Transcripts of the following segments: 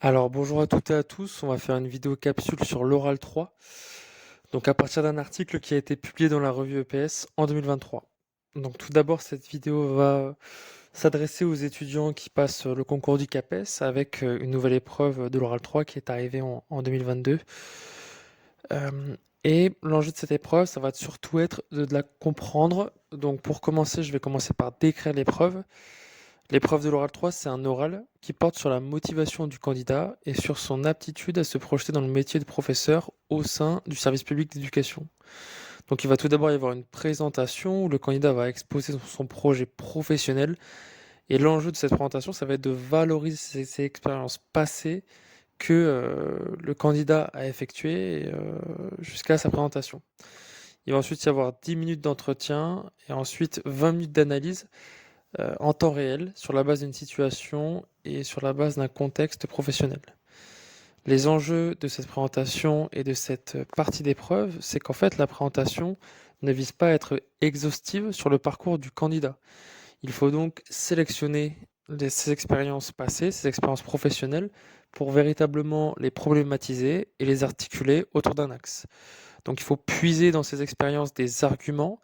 Alors bonjour à toutes et à tous, on va faire une vidéo capsule sur l'oral 3, donc à partir d'un article qui a été publié dans la revue EPS en 2023. Donc tout d'abord, cette vidéo va s'adresser aux étudiants qui passent le concours du CAPES avec une nouvelle épreuve de l'oral 3 qui est arrivée en 2022. Et l'enjeu de cette épreuve, ça va surtout être de la comprendre. Donc pour commencer, je vais commencer par décrire l'épreuve. L'épreuve de l'oral 3, c'est un oral qui porte sur la motivation du candidat et sur son aptitude à se projeter dans le métier de professeur au sein du service public d'éducation. Donc il va tout d'abord y avoir une présentation où le candidat va exposer son projet professionnel et l'enjeu de cette présentation, ça va être de valoriser ses expériences passées que le candidat a effectuées jusqu'à sa présentation. Il va ensuite y avoir 10 minutes d'entretien et ensuite 20 minutes d'analyse en temps réel, sur la base d'une situation et sur la base d'un contexte professionnel. Les enjeux de cette présentation et de cette partie d'épreuve, c'est qu'en fait, la présentation ne vise pas à être exhaustive sur le parcours du candidat. Il faut donc sélectionner ses expériences passées, ses expériences professionnelles, pour véritablement les problématiser et les articuler autour d'un axe. Donc il faut puiser dans ces expériences des arguments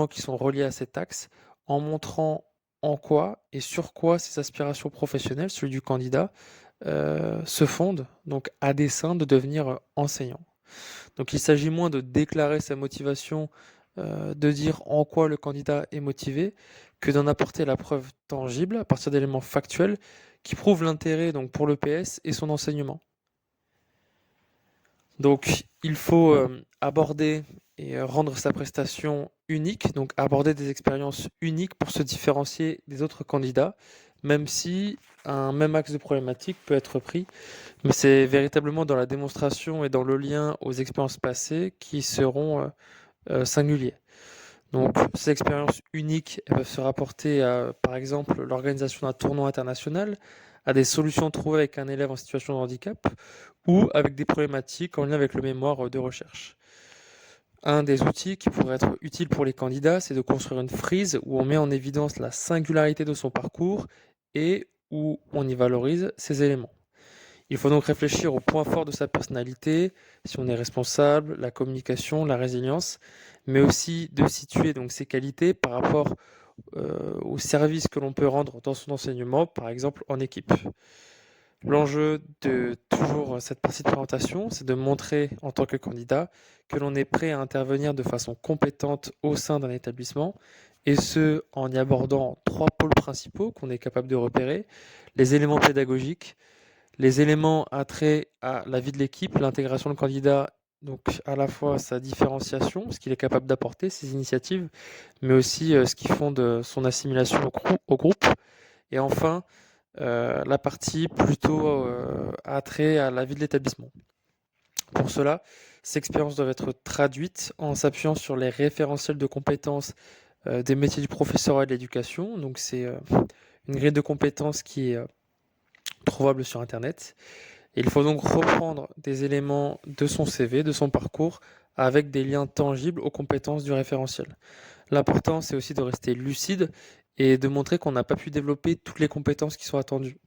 qui sont reliés à cet axe, en montrant en quoi et sur quoi ses aspirations professionnelles, celui du candidat, se fondent, donc à dessein de devenir enseignant. Donc il s'agit moins de déclarer sa motivation, de dire en quoi le candidat est motivé, que d'en apporter la preuve tangible à partir d'éléments factuels qui prouvent l'intérêt donc pour l'EPS et son enseignement. Donc, il faut aborder et rendre sa prestation unique, donc aborder des expériences uniques pour se différencier des autres candidats, même si un même axe de problématique peut être pris, mais c'est véritablement dans la démonstration et dans le lien aux expériences passées qui seront singuliers. Donc, ces expériences uniques, elles peuvent se rapporter à, par exemple, l'organisation d'un tournoi international, à des solutions trouvées avec un élève en situation de handicap, ou avec des problématiques en lien avec le mémoire de recherche. Un des outils qui pourrait être utile pour les candidats, c'est de construire une frise où on met en évidence la singularité de son parcours et où on y valorise ses éléments. Il faut donc réfléchir aux points forts de sa personnalité, si on est responsable, la communication, la résilience, mais aussi de situer donc ses qualités par rapport au service que l'on peut rendre dans son enseignement, par exemple en équipe. L'enjeu de toujours cette partie de présentation, c'est de montrer en tant que candidat que l'on est prêt à intervenir de façon compétente au sein d'un établissement, et ce en y abordant trois pôles principaux qu'on est capable de repérer: les éléments pédagogiques, les éléments attraits à la vie de l'équipe, l'intégration du candidat, donc à la fois sa différenciation, ce qu'il est capable d'apporter, ses initiatives, mais aussi ce qui fonde son assimilation au groupe. Et enfin, la partie plutôt attrait à la vie de l'établissement. Pour cela, ces expériences doivent être traduites en s'appuyant sur les référentiels de compétences des métiers du professorat et de l'éducation. Donc c'est une grille de compétences qui est trouvable sur Internet. Et il faut donc reprendre des éléments de son CV, de son parcours, avec des liens tangibles aux compétences du référentiel. L'important, c'est aussi de rester lucide et de montrer qu'on n'a pas pu développer toutes les compétences qui sont attendues.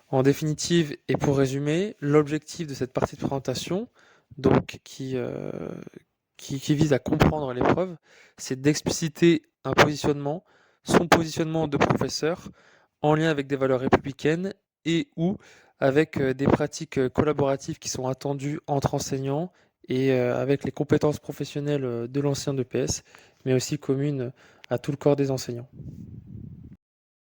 En définitive, et pour résumer, l'objectif de cette partie de présentation, donc qui vise à comprendre l'épreuve, c'est d'expliciter un positionnement, son positionnement de professeur, en lien avec des valeurs républicaines et ou avec des pratiques collaboratives qui sont attendues entre enseignants et avec les compétences professionnelles de l'ancien EPS, mais aussi communes à tout le corps des enseignants.